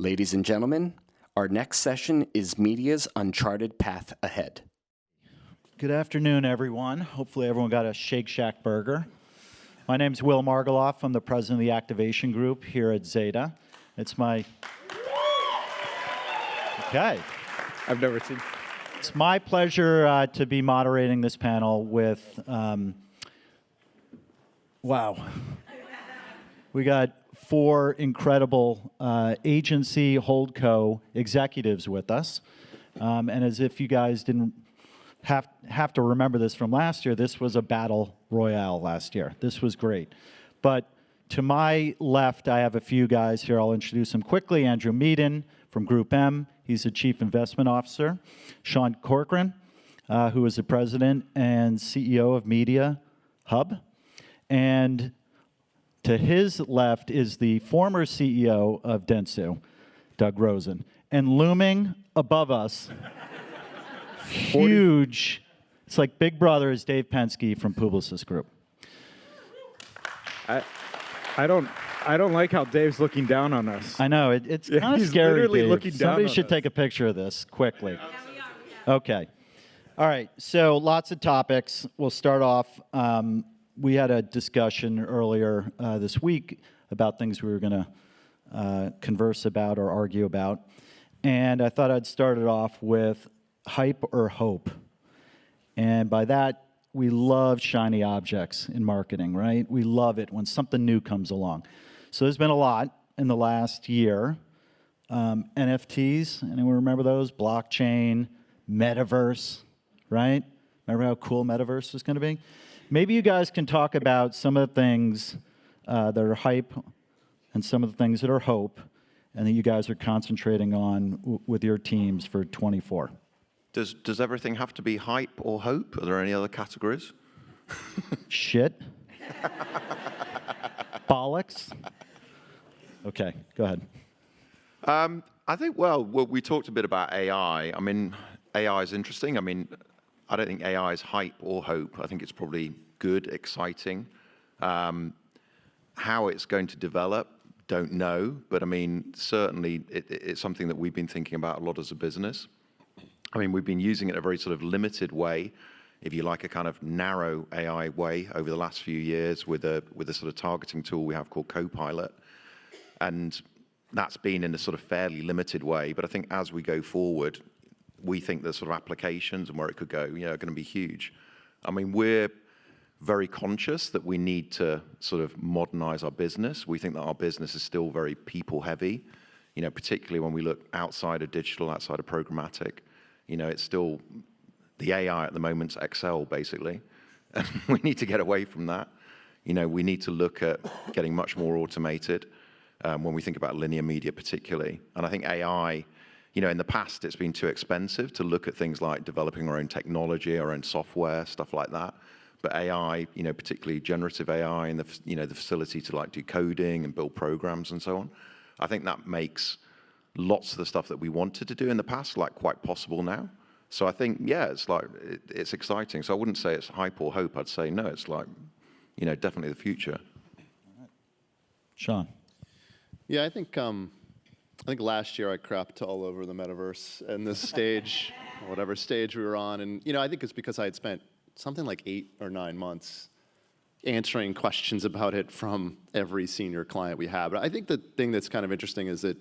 Ladies and gentlemen, our next session is media's uncharted path ahead. Good afternoon, everyone. Hopefully everyone got a Shake Shack burger. My name's Will Margiloff. I'm the president of the activation group here at Zeta. It's my... Okay. I've never seen... It's my pleasure to be moderating this panel with... Wow. We got 4 incredible agency holdco executives with us. And as if you guys didn't have to remember this from last year, this was a battle royale last year. This was great. But to my left, I have a few guys here. I'll introduce them quickly. Andrew Meaden from GroupM. He's the Chief Investment Officer. Sean Corcoran, who is the President and CEO of Mediahub. And to his left is the former CEO of Dentsu, Doug Rozen. And looming above us, huge, it's like Big Brother, is Dave Penski from Publicis Group. I don't like how Dave's looking down on us. I know, it's kind of He's scary, literally Dave. looking down Somebody on should us. take a picture of this quickly. Okay. All right, so lots of topics. We'll start off. We had a discussion earlier this week about things we were going to converse about or argue about. And I thought I'd start it off with hype or hope. And by that, we love shiny objects in marketing, right? We love it when something new comes along. So there's been a lot in the last year. NFTs, anyone remember those? Blockchain, metaverse, right? Remember how cool metaverse was going to be? Maybe you guys can talk about some of the things that are hype and some of the things that are hope, and that you guys are concentrating on with your teams for 24. Does everything have to be hype or hope? Are there any other categories? Shit. Bollocks. Okay, go ahead. I think, well, we talked a bit about AI. I mean, AI is interesting. I mean, I don't think AI is hype or hope. I think it's probably good, exciting. How it's going to develop, don't know. But I mean, certainly it's something that we've been thinking about a lot as a business. I mean, we've been using it in a very sort of limited way, if you like, a kind of narrow AI way over the last few years with a sort of targeting tool we have called Copilot. And that's been in a sort of fairly limited way. But I think as we go forward, we think the sort of applications and where it could go, are going to be huge. I mean, we're very conscious that we need to sort of modernize our business. We think that our business is still very people heavy, particularly when we look outside of digital, outside of programmatic. It's still, the AI at the moment's Excel, basically. And we need to get away from that. We need to look at getting much more automated when we think about linear media particularly. And I think AI, in the past, it's been too expensive to look at things like developing our own technology, our own software, stuff like that. But AI, particularly generative AI and the facility to do coding and build programs and so on, I think that makes lots of the stuff that we wanted to do in the past quite possible now. So I think, yeah, it's exciting. So I wouldn't say it's hype or hope. I'd say no, it's definitely the future. Sean. Yeah, I think last year I crapped all over the metaverse and this stage, whatever stage we were on. And, I think it's because I had spent something like 8 or 9 months answering questions about it from every senior client we have. But I think the thing that's kind of interesting is that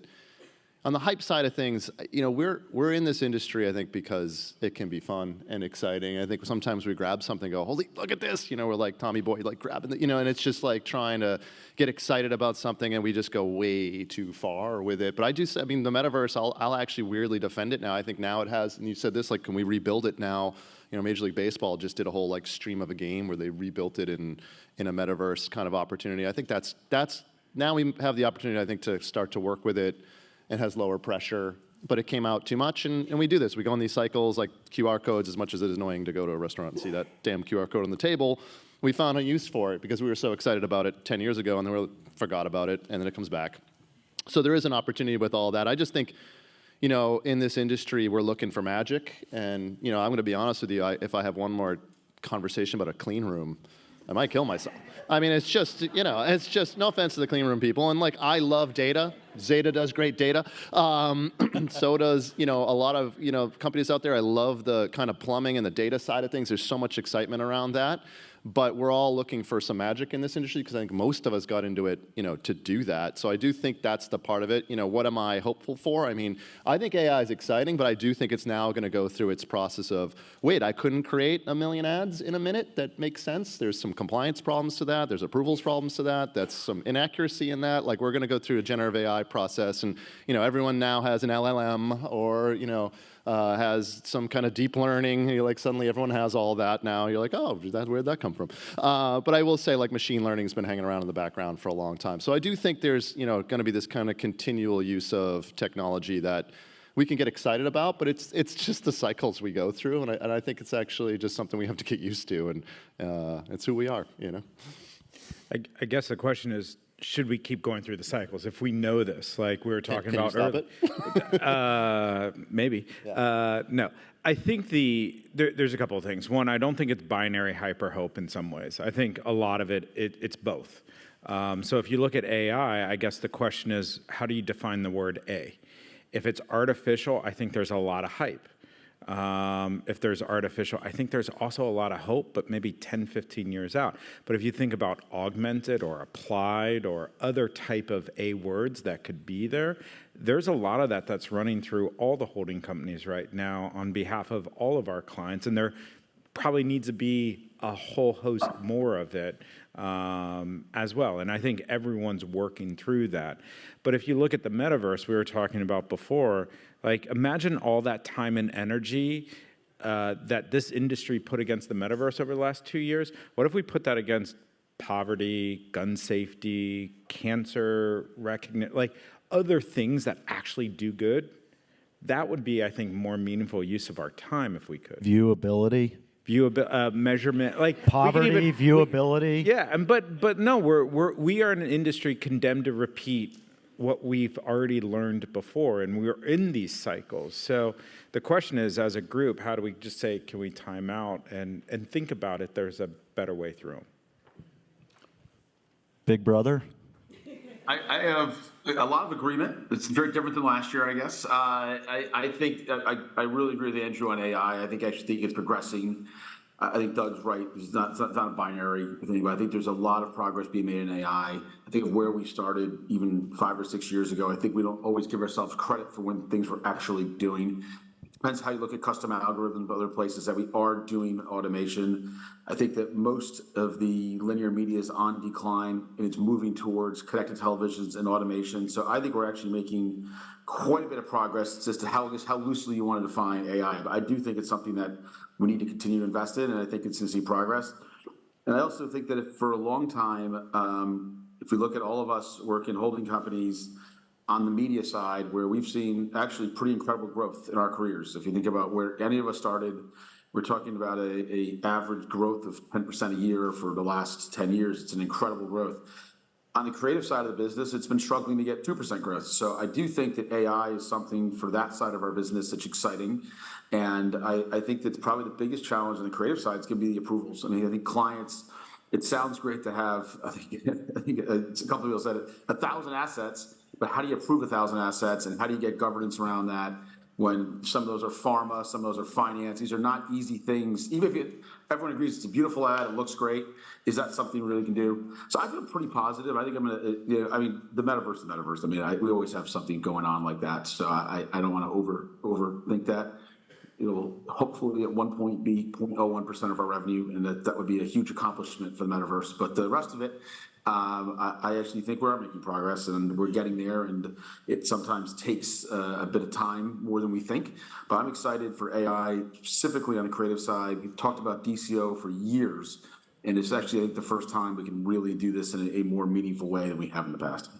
on the hype side of things, we're in this industry, I think, because it can be fun and exciting. I think sometimes we grab something and go, holy, look at this. We're like Tommy Boy, grabbing the, and it's just like trying to get excited about something and we just go way too far with it. But the metaverse, I'll actually weirdly defend it now. I think now it has, and you said this, can we rebuild it now? Major League Baseball just did a whole stream of a game where they rebuilt it in a metaverse kind of opportunity. I think that's now we have the opportunity, I think, to start to work with it. It has lower pressure, but it came out too much, and we do this. We go on these cycles like QR codes, as much as it is annoying to go to a restaurant and see that damn QR code on the table. We found a use for it because we were so excited about it 10 years ago, and then we forgot about it, and then it comes back. So there is an opportunity with all that. I just think, in this industry, we're looking for magic, and I'm going to be honest with you. If I have one more conversation about a clean room, I might kill myself. I mean, it's just, it's just, no offense to the clean room people. And like, I love data. Zeta does great data. So does, a lot of, companies out there. I love the kind of plumbing and the data side of things. There's so much excitement around that. But we're all looking for some magic in this industry because I think most of us got into it, to do that. So I do think that's the part of it. What am I hopeful for? I mean, I think AI is exciting, but I do think it's now going to go through its process of, wait, I couldn't create 1 million ads in a minute. That makes sense. There's some compliance problems to that. There's approvals problems to that. That's some inaccuracy in that. Like, we're going to go through a generative AI process, and everyone now has an LLM or has some kind of deep learning. Suddenly everyone has all that now. You're like, oh, where'd that come from? But I will say, like, machine learning has been hanging around in the background for a long time. So I do think there's going to be this kind of continual use of technology that we can get excited about, but it's just the cycles we go through, and I think it's actually just something we have to get used to, and it's who we are. I guess the question is, should we keep going through the cycles? If we know this, like we were talking Can about you stop it? Maybe. Yeah. No. I think there's a couple of things. One, I don't think it's binary hyper hope in some ways. I think a lot of it's both. So if you look at AI, I guess the question is, how do you define the word A? If it's artificial, I think there's a lot of hype. If there's artificial, I think there's also a lot of hope, but maybe 10, 15 years out. But if you think about augmented or applied or other type of A words that could be there, there's a lot of that's running through all the holding companies right now on behalf of all of our clients. And there probably needs to be a whole host more of it as well. And I think everyone's working through that. But if you look at the metaverse we were talking about before, like, imagine all that time and energy that this industry put against the metaverse over the last 2 years. What if we put that against poverty, gun safety, cancer recognition, like other things that actually do good? That would be, I think, more meaningful use of our time if we could. Viewability. Measurement, like poverty, viewability. Yeah, but no, we are in an industry condemned to repeat what we've already learned before, and we're in these cycles. So the question is, as a group, how do we just say, can we time out and think about it? There's a better way through them. Big brother? I have a lot of agreement. It's very different than last year, I guess. I think I really agree with Andrew on AI. I actually think it's progressing. I think Doug's right. It's not a binary thing, but I think there's a lot of progress being made in AI. I think of where we started even 5 or 6 years ago. I think we don't always give ourselves credit for when things we're actually doing. Depends how you look at custom algorithms, other places that we are doing automation. I think that most of the linear media is on decline, and it's moving towards connected televisions and automation. So I think we're actually making quite a bit of progress. It's just how loosely you want to define AI. But I do think it's something that we need to continue to invest in, and I think it's going to see progress. And I also think that for a long time, if we look at all of us work in holding companies on the media side, where we've seen actually pretty incredible growth in our careers. If you think about where any of us started, we're talking about a average growth of 10% a year for the last 10 years. It's an incredible growth. On the creative side of the business, it's been struggling to get 2% growth. So I do think that AI is something for that side of our business that's exciting. And I think that's probably the biggest challenge on the creative side is going to be the approvals. I mean, I think clients, it sounds great to have, I think it's a couple of people said it, 1,000 assets, but how do you approve 1,000 assets, and how do you get governance around that when some of those are pharma, some of those are finance? These are not easy things. Even if everyone agrees it's a beautiful ad, it looks great, is that something we really can do? So I feel pretty positive. I think I'm going to, the metaverse. I mean, we always have something going on like that, so I don't want to overthink that. It'll hopefully at one point be 0.01% of our revenue, and that would be a huge accomplishment for the metaverse. But the rest of it, I actually think we are making progress, and we're getting there, and it sometimes takes a bit of time, more than we think. But I'm excited for AI, specifically on the creative side. We've talked about DCO for years, and it's actually, I think, the first time we can really do this in a more meaningful way than we have in the past.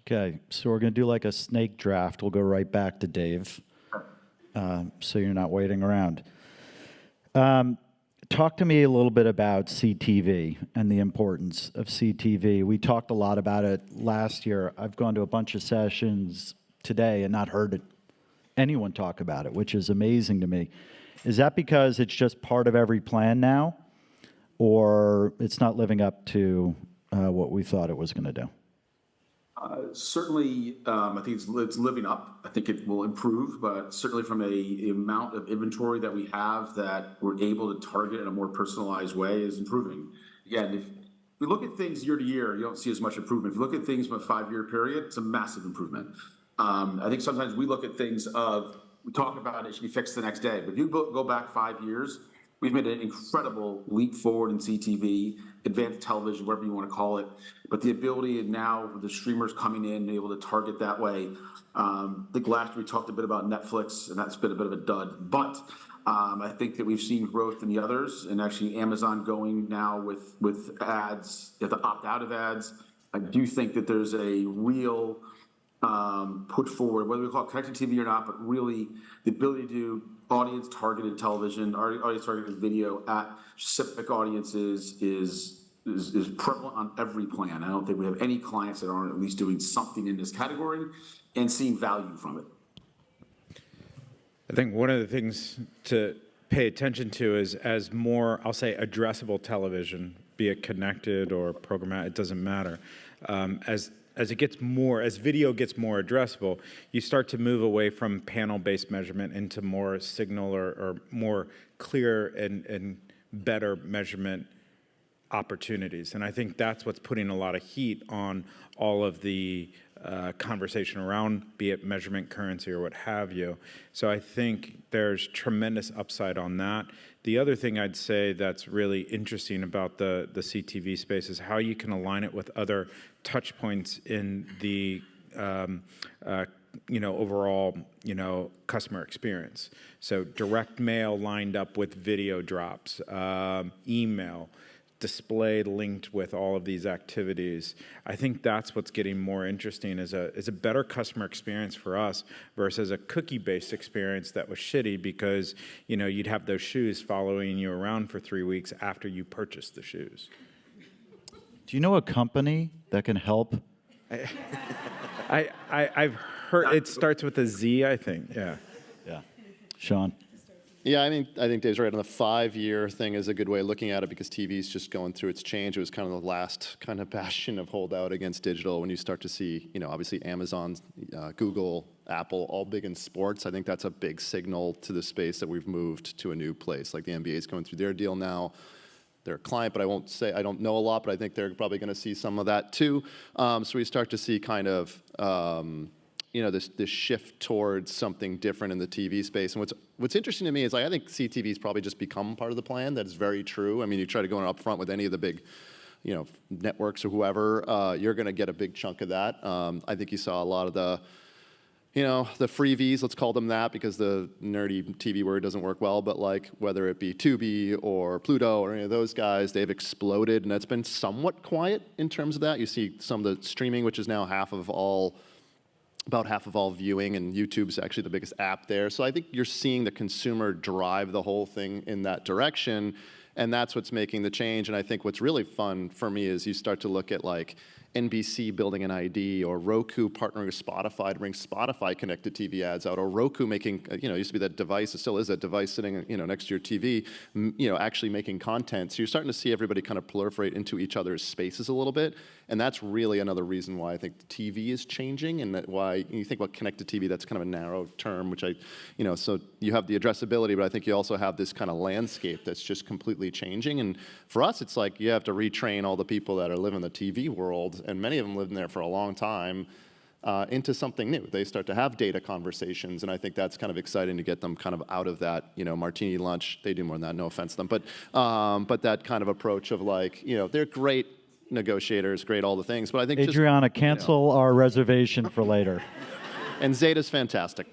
Okay, so we're going to do like a snake draft. We'll go right back to Dave, so you're not waiting around. Talk to me a little bit about CTV and the importance of CTV. We talked a lot about it last year. I've gone to a bunch of sessions today and not heard anyone talk about it, which is amazing to me. Is that because it's just part of every plan now? or it's not living up to what we thought it was going to do? Certainly, I think it's living up. I think it will improve, but certainly from a amount of inventory that we have that we're able to target in a more personalized way is improving. Again, if we look at things year to year, you don't see as much improvement. If you look at things from a 5-year period, it's a massive improvement. I think sometimes we look at things we talk about it should be fixed the next day, but if you go back 5 years, we've made an incredible leap forward in CTV, advanced television, whatever you want to call it. But the ability now with the streamers coming in, able to target that way. I think last year we talked a bit about Netflix, and that's been a bit of a dud. But I think that we've seen growth in the others, and actually Amazon going now with ads. You have to opt out of ads. I do think that there's a real put forward, whether we call it connected TV or not, but really the ability to do audience-targeted television, audience-targeted video at specific audiences is prevalent on every plan. I don't think we have any clients that aren't at least doing something in this category and seeing value from it. I think one of the things to pay attention to is as more, I'll say, addressable television, be it connected or programmatic, it doesn't matter. As it gets more, as video gets more addressable, you start to move away from panel-based measurement into more signal or more clear and better measurement opportunities. And I think that's what's putting a lot of heat on all of the conversation around, be it measurement currency or what have you. So I think there's tremendous upside on that. The other thing I'd say that's really interesting about the CTV space is how you can align it with other touch points in the overall customer experience. So direct mail lined up with video drops, email, display linked with all of these activities. I think that's what's getting more interesting is a better customer experience for us versus a cookie-based experience that was shitty because you'd have those shoes following you around for 3 weeks after you purchased the shoes. Do you know a company that can help? I've heard it starts with a Z, I think. Yeah. Yeah. Sean? Yeah, I think Dave's right on the 5-year thing is a good way of looking at it because TV's just going through its change. It was kind of the last kind of bastion of holdout against digital. When you start to see, obviously Amazon, Google, Apple, all big in sports, I think that's a big signal to the space that we've moved to a new place. Like the NBA is going through their deal now. They're a client, but I won't say, I don't know a lot, but I think they're probably going to see some of that too. So we start to see kind of, this shift towards something different in the TV space. And what's interesting to me is I think CTV's probably just become part of the plan. That's very true. I mean, you try to go in up front with any of the big, networks or whoever, you're going to get a big chunk of that. I think you saw a lot of the freebies, let's call them that, because the nerdy TV word doesn't work well, but like whether it be Tubi or Pluto or any of those guys, they've exploded, and that's been somewhat quiet in terms of that. You see some of the streaming, which is now about half of all viewing, and YouTube's actually the biggest app there. So I think you're seeing the consumer drive the whole thing in that direction, and that's what's making the change. And I think what's really fun for me is you start to look at like NBC building an ID, or Roku partnering with Spotify to bring Spotify connected TV ads out, or Roku making, it used to be that device, it still is that device sitting, next to your TV, actually making content. So you're starting to see everybody kind of proliferate into each other's spaces a little bit, and that's really another reason why I think the TV is changing, and that why you think about connected TV, that's kind of a narrow term, which so you have the addressability, but I think you also have this kind of landscape that's just completely changing. And for us, it's like you have to retrain all the people that are living the TV world, and many of them lived in there for a long time, into something new. They start to have data conversations, and I think that's kind of exciting to get them kind of out of that, martini lunch. They do more than that, no offense to them, but that kind of approach of like, they're great negotiators, great all the things, but I think Adriana, cancel our reservation for later. And Zeta's fantastic.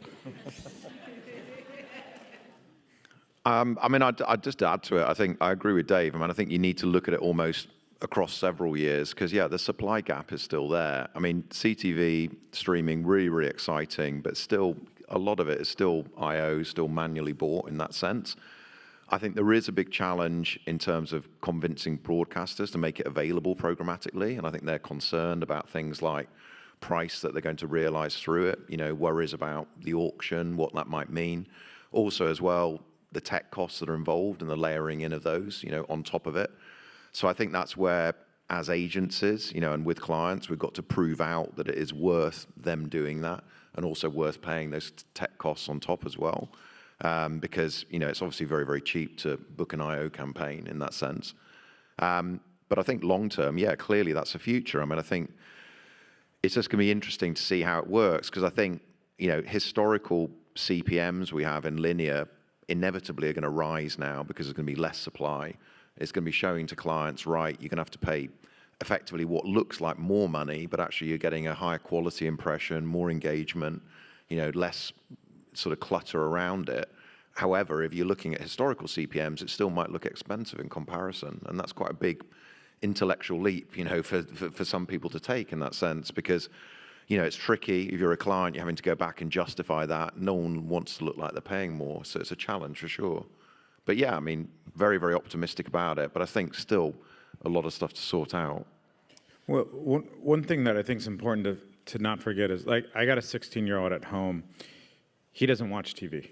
I'd just add to it. I think I agree with Dave. I think you need to look at it almost across several years because, the supply gap is still there. CTV streaming, really, really exciting, but still a lot of it is still I/O, still manually bought in that sense. I think there is a big challenge in terms of convincing broadcasters to make it available programmatically, and I think they're concerned about things like price that they're going to realize through it, worries about the auction, what that might mean. Also as well, the tech costs that are involved and the layering in of those, on top of it. So I think that's where, as agencies, and with clients, we've got to prove out that it is worth them doing that and also worth paying those tech costs on top as well. Because, it's obviously very, very cheap to book an IO campaign in that sense. But I think long term, yeah, clearly that's the future. I mean, I think it's just going to be interesting to see how it works, because I think, historical CPMs we have in linear inevitably are going to rise now because there's going to be less supply. It's going to be showing to clients, right, you're going to have to pay effectively what looks like more money, but actually you're getting a higher quality impression, more engagement, less sort of clutter around it. However, if you're looking at historical CPMs, it still might look expensive in comparison, and that's quite a big intellectual leap, for some people to take in that sense, because, it's tricky. If you're a client, you're having to go back and justify that. No one wants to look like they're paying more, so it's a challenge for sure. But yeah, I mean, very, very optimistic about it, but I think still a lot of stuff to sort out. Well, one thing that I think is important to not forget is, like, I got a 16-year-old at home. He doesn't watch TV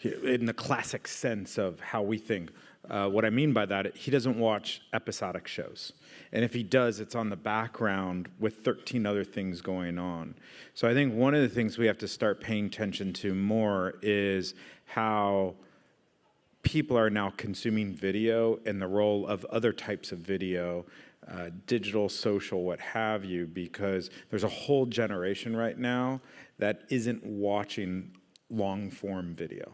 in the classic sense of how we think. What I mean by that, he doesn't watch episodic shows. And if he does, it's on the background with 13 other things going on. So I think one of the things we have to start paying attention to more is how people are now consuming video and the role of other types of video, digital, social, what have you, because there's a whole generation right now that isn't watching long-form video.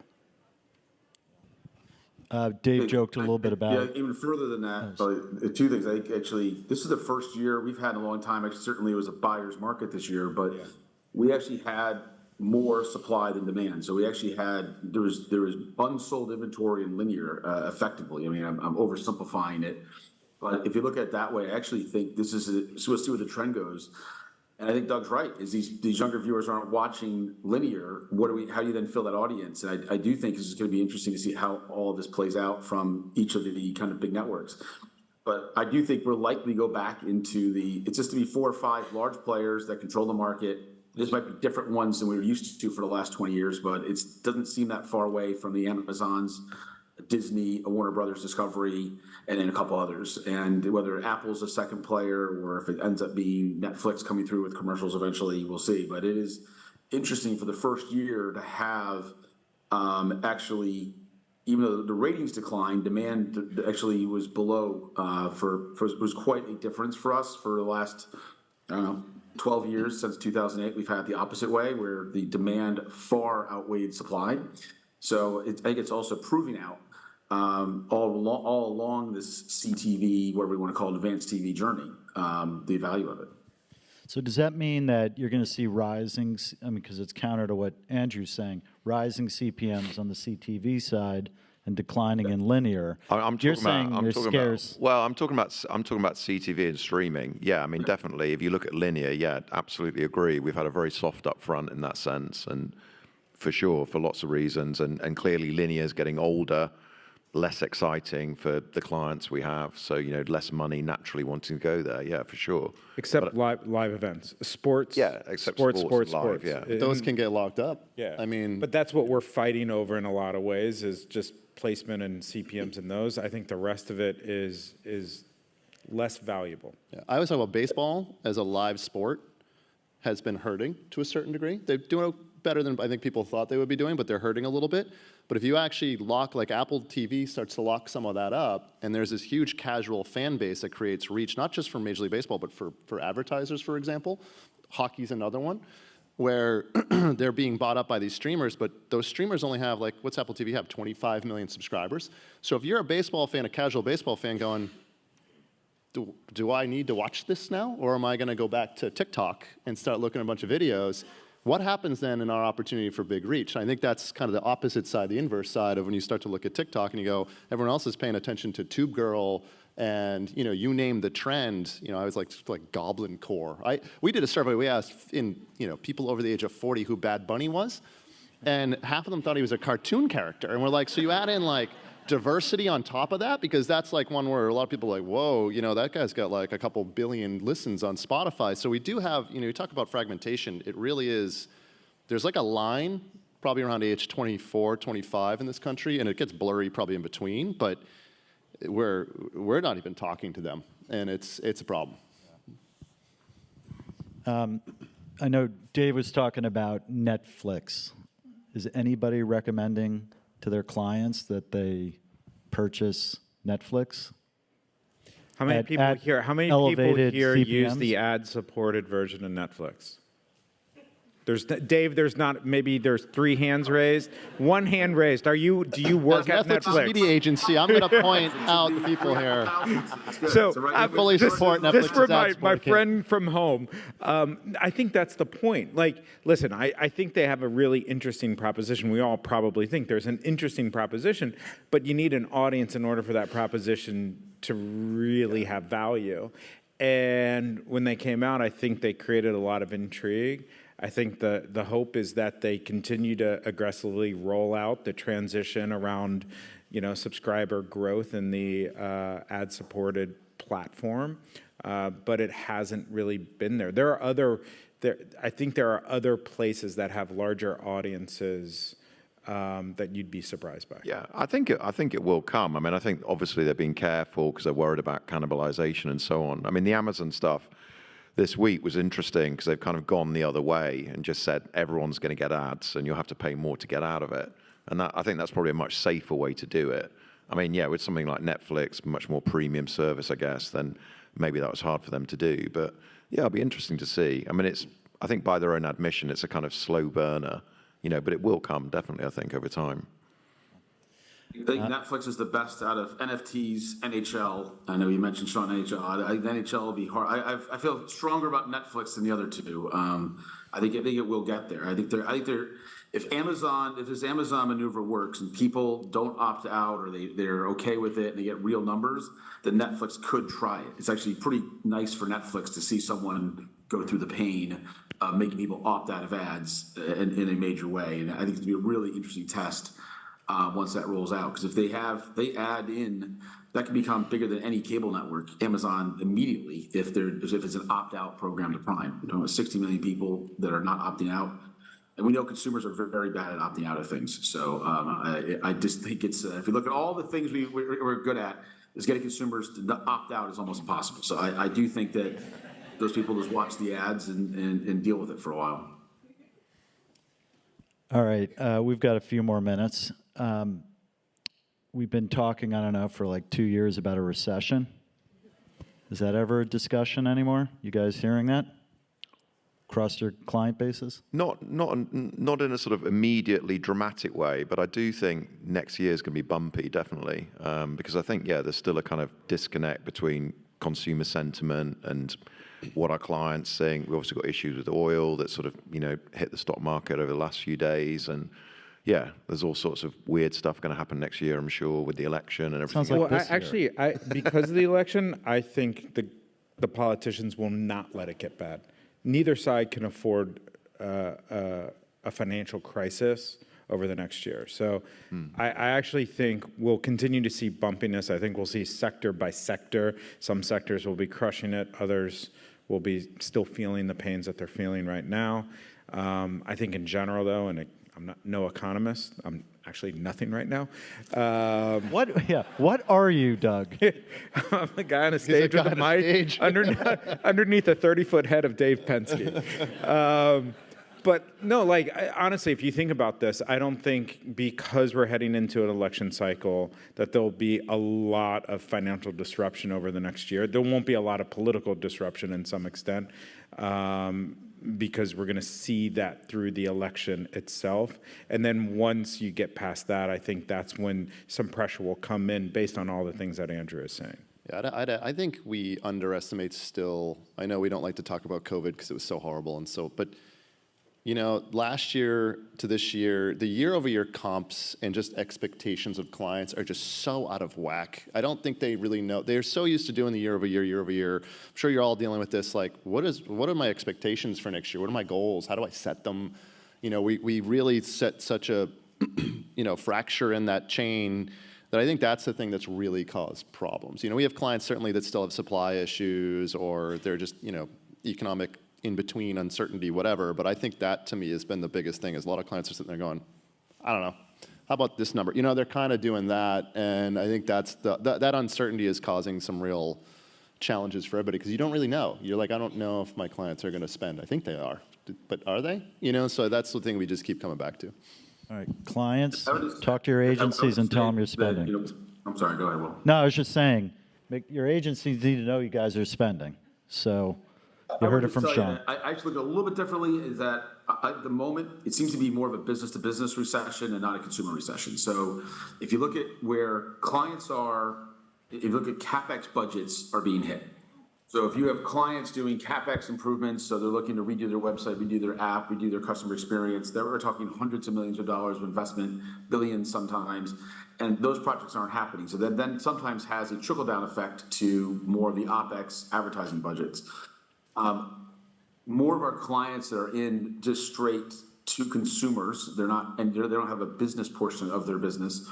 Dave joked a little bit about... Yeah, even further than that, two things. I think actually, this is the first year we've had in a long time. Actually, certainly it was a buyer's market this year, but we actually had more supply than demand. So we actually had, there was unsold inventory in linear effectively. I mean, I'm oversimplifying it. But if you look at it that way, I actually think this is, so we'll see where the trend goes. And I think Doug's right, is these younger viewers aren't watching linear. How do you then fill that audience? And I do think this is going to be interesting to see how all of this plays out from each of the kind of big networks. But I do think we're likely to go back into it's just to be 4 or 5 large players that control the market. This might be different ones than we were used to for the last 20 years, but it doesn't seem that far away from the Amazons, Disney, Warner Brothers Discovery, and then a couple others. And whether Apple's a second player or if it ends up being Netflix coming through with commercials eventually, we'll see. But it is interesting for the first year to have actually, even though the ratings declined, demand actually was below, was quite a difference for us for the last, 12 years since 2008. We've had the opposite way where the demand far outweighed supply. So I think it's also proving out all along this CTV, whatever we want to call it, advanced TV journey, the value of it. So does that mean that you're going to see rising, because it's counter to what Andrew's saying, rising CPMs on the CTV side and declining in linear? I'm talking about CTV and streaming. Yeah, I mean, definitely. If you look at linear, yeah, absolutely agree. We've had a very soft upfront in that sense, and for sure, for lots of reasons. And clearly, linear is getting older, less exciting for the clients we have. So, less money naturally wanting to go there. Yeah, for sure. Except live events, sports. Yeah, except sports live. Yeah, those can get locked up. Yeah, I mean, but that's what we're fighting over in a lot of ways, is just placement and CPMs in those. I think the rest of it is less valuable. Yeah. I always talk about baseball as a live sport has been hurting to a certain degree. They're doing better than I think people thought they would be doing, but they're hurting a little bit. But if you actually lock, like Apple TV starts to lock some of that up, and there's this huge casual fan base that creates reach, not just for Major League Baseball, but for advertisers, for example. Hockey's another one, where they're being bought up by these streamers, but those streamers only have, like, what's Apple TV have, 25 million subscribers? So if you're a baseball fan, a casual baseball fan going, do I need to watch this now? Or am I going to go back to TikTok and start looking at a bunch of videos? What happens then in our opportunity for big reach? And I think that's kind of the opposite side, the inverse side of when you start to look at TikTok and you go, everyone else is paying attention to Tube Girl and, you name the trend. I was like Goblin Core. We did a survey. We asked people over the age of 40 who Bad Bunny was, and half of them thought he was a cartoon character. And we're like, so you add in like diversity on top of that, because that's like one where a lot of people are like, whoa, that guy's got like a couple billion listens on Spotify. So we do have, you talk about fragmentation. It really is, there's like a line probably around age 24, 25 in this country, and it gets blurry probably in between, but we're not even talking to them, and it's a problem. I know Dave was talking about Netflix. Is anybody recommending to their clients that they purchase Netflix? How many people here? How many people elevated here use CPMs? the ad-supported version of Netflix? Dave. There's not. Maybe there's 3 hands raised. 1 hand raised. Do you work at Netflix's Netflix? media agency, I'm going to point out the people here. So I fully support Netflix's just for my ad-supported friend from home, I think that's the point. Like, listen, I think they have a really interesting proposition. We all probably think there's an interesting proposition, but you need an audience in order for that proposition to really have value. And when they came out, I think they created a lot of intrigue. I think the hope is that they continue to aggressively roll out the transition around, subscriber growth in the ad-supported platform, but it hasn't really been there. I think there are other places that have larger audiences that you'd be surprised by. Yeah, I think it will come. I mean, I think obviously they're being careful because they're worried about cannibalization and so on. I mean, the Amazon stuff this week was interesting because they've kind of gone the other way and just said everyone's going to get ads and you'll have to pay more to get out of it. And I think that's probably a much safer way to do it. I mean, yeah, with something like Netflix, much more premium service, I guess, then maybe that was hard for them to do. But yeah, it'll be interesting to see. I mean, I think by their own admission, it's a kind of slow burner, but it will come definitely, I think, over time. I think Netflix is the best out of NFTs, NHL. I know you mentioned Sean NHL. I think NHL will be hard. I feel stronger about Netflix than the other two. I think it will get there. I think if this Amazon maneuver works and people don't opt out or they're okay with it and they get real numbers, then Netflix could try it. It's actually pretty nice for Netflix to see someone go through the pain of making people opt out of ads in a major way. And I think it's going to be a really interesting test once that rolls out, because if they add in, that can become bigger than any cable network, Amazon, immediately if it's an opt-out program to Prime. We're talking about 60 million people that are not opting out, and we know consumers are very bad at opting out of things. So I just think it's if you look at all the things we're good at, is getting consumers to opt out is almost impossible. So I do think that those people just watch the ads and deal with it for a while. All right, we've got a few more minutes. We've been talking, I don't know, for like 2 years about a recession. Is that ever a discussion anymore? You guys hearing that across your client bases? Not in a sort of immediately dramatic way, but I do think next year is going to be bumpy, definitely, because I think, there's still a kind of disconnect between consumer sentiment and what our clients think. We've obviously got issues with oil that sort of, hit the stock market over the last few days, and yeah, there's all sorts of weird stuff going to happen next year, I'm sure, with the election and everything. Sounds like because of the election, I think the politicians will not let it get bad. Neither side can afford a financial crisis over the next year. So I actually think we'll continue to see bumpiness. I think we'll see sector by sector. Some sectors will be crushing it. Others will be still feeling the pains that they're feeling right now. I think in general, though, and I'm no economist. I'm actually nothing right now. What are you, Doug? I'm the guy on a stage with a mic underneath a 30-foot head of Dave Penski. But no, honestly, if you think about this, I don't think because we're heading into an election cycle that there'll be a lot of financial disruption over the next year. There won't be a lot of political disruption in some extent. Because we're going to see that through the election itself. And then once you get past that, I think that's when some pressure will come in based on all the things that Andrew is saying. Yeah, I think we underestimate still. I know we don't like to talk about COVID because it was so horrible but last year to this year, the year-over-year comps and just expectations of clients are just so out of whack. I don't think they really know. They're so used to doing the year-over-year. I'm sure you're all dealing with this. Like, what are my expectations for next year? What are my goals? How do I set them? We really set such a, fracture in that chain that I think that's the thing that's really caused problems. We have clients certainly that still have supply issues or they're just, economic in between, uncertainty, whatever. But I think that, to me, has been the biggest thing, is a lot of clients are sitting there going, I don't know, how about this number? They're kind of doing that, and I think that's that uncertainty is causing some real challenges for everybody, because you don't really know. You're like, I don't know if my clients are going to spend. I think they are, but are they? So that's the thing we just keep coming back to. All right, clients, talk to your agencies and tell them you're spending. I'm sorry, go ahead, Will. No, I was just saying, your agencies need to know you guys are spending. So you heard it from Sean. I actually look a little bit differently, is that at the moment, it seems to be more of a business-to-business recession and not a consumer recession. So if you look at where clients are, if you look at CapEx budgets are being hit. So if you have clients doing CapEx improvements, so they're looking to redo their website, redo their app, redo their customer experience, we're talking hundreds of millions of dollars of investment, billions sometimes, and those projects aren't happening. So that then sometimes has a trickle-down effect to more of the OpEx advertising budgets. More of our clients that are in just straight to consumers, they don't have a business portion of their business.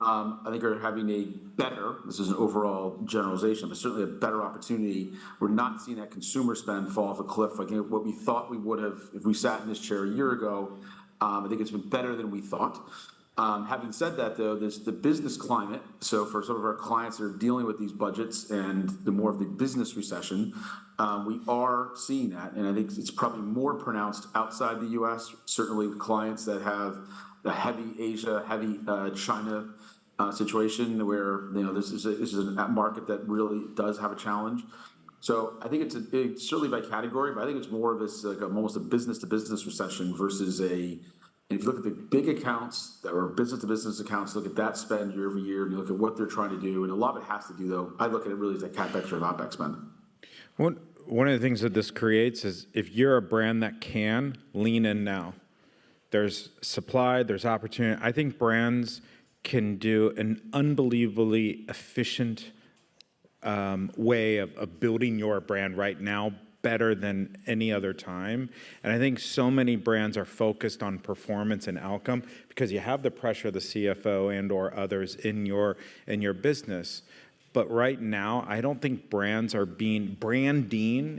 I think are having a better, this is an overall generalization, but certainly a better opportunity. We're not seeing that consumer spend fall off a cliff like what we thought we would have if we sat in this chair a year ago. I think it's been better than we thought. Having said that, though, there's the business climate. So for some of our clients that are dealing with these budgets and the more of the business recession, we are seeing that. And I think it's probably more pronounced outside the U.S. Certainly the clients that have the heavy Asia, heavy China situation where this is a market that really does have a challenge. So I think it's certainly by category, but I think it's more of this like almost a business-to-business recession versus and if you look at the big accounts that are business-to-business accounts, look at that spend year over year, and you look at what they're trying to do, and a lot of it has to do, though, I look at it really as a CapEx or an OpEx spend. One of the things that this creates is if you're a brand that can, lean in now. There's supply, there's opportunity. I think brands can do an unbelievably efficient way of building your brand right now better than any other time. And I think so many brands are focused on performance and outcome because you have the pressure of the CFO and or others in your business. But right now, I don't think branding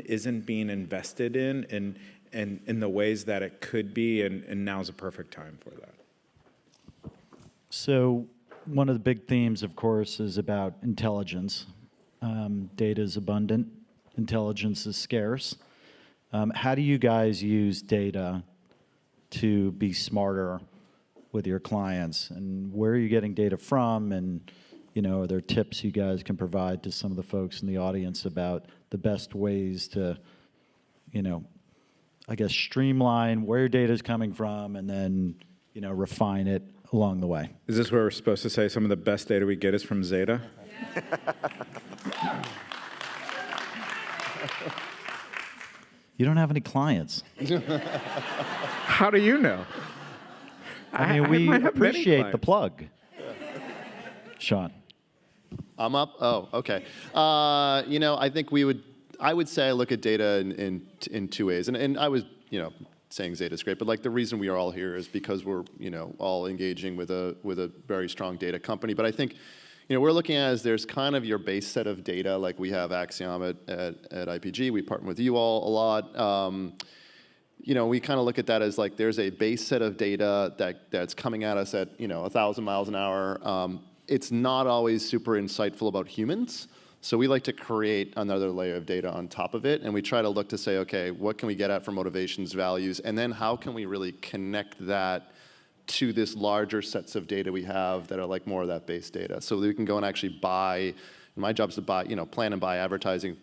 isn't being invested in the ways that it could be, and now's a perfect time for that. So one of the big themes, of course, is about intelligence. Data is abundant. Intelligence is scarce. How do you guys use data to be smarter with your clients? And where are you getting data from? And, are there tips you guys can provide to some of the folks in the audience about the best ways to, I guess, streamline where your data is coming from and then, refine it along the way? Is this where we're supposed to say some of the best data we get is from Zeta? You don't have any clients. How do you know? I mean, we appreciate the plug. Sean. I'm up? Oh, okay. I think I would say I look at data in two ways. And I was, saying Zeta is great, but like the reason we are all here is because we're, all engaging with a very strong data company. But I think, we're looking at as there's kind of your base set of data, like we have Axiom at IPG. We partner with you all a lot. We kind of look at that as like there's a base set of data that's coming at us at 1,000 miles an hour. It's not always super insightful about humans. So we like to create another layer of data on top of it, and we try to look to say, okay, what can we get at for motivations, values, and then how can we really connect that to this larger sets of data we have that are like more of that base data, so that we can go and actually buy. My job is to buy, plan and buy advertising.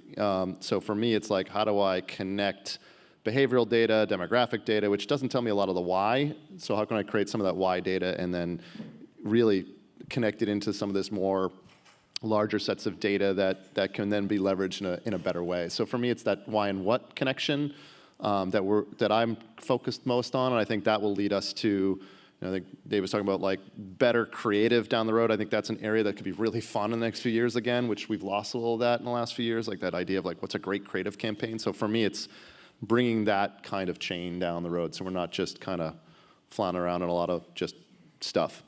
So for me, it's like, how do I connect behavioral data, demographic data, which doesn't tell me a lot of the why. So how can I create some of that why data and then really connect it into some of this more larger sets of data that can then be leveraged in a better way. So for me, it's that why and what connection that I'm focused most on, and I think that will lead us to, I think Dave was talking about like better creative down the road. I think that's an area that could be really fun in the next few years again, which we've lost a little of that in the last few years, like that idea of like what's a great creative campaign. So for me, it's bringing that kind of chain down the road, so we're not just kind of flying around in a lot of just stuff.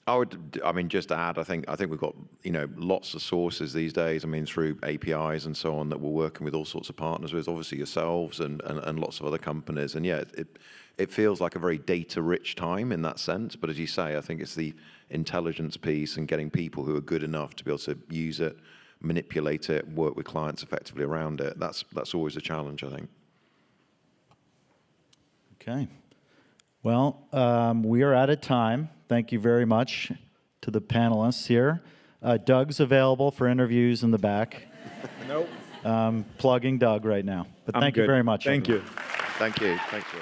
I mean, just to add, I think we've got, lots of sources these days. I mean, through APIs and so on that we're working with all sorts of partners with, obviously yourselves and lots of other companies. And yeah, it feels like a very data-rich time in that sense. But as you say, I think it's the intelligence piece and getting people who are good enough to be able to use it, manipulate it, work with clients effectively around it. That's always a challenge, I think. Okay. Well, we are out of time. Thank you very much to the panelists here. Doug's available for interviews in the back. Nope. Plugging Doug right now. But thank you very much. Thank you. Thank you. Thanks, Will.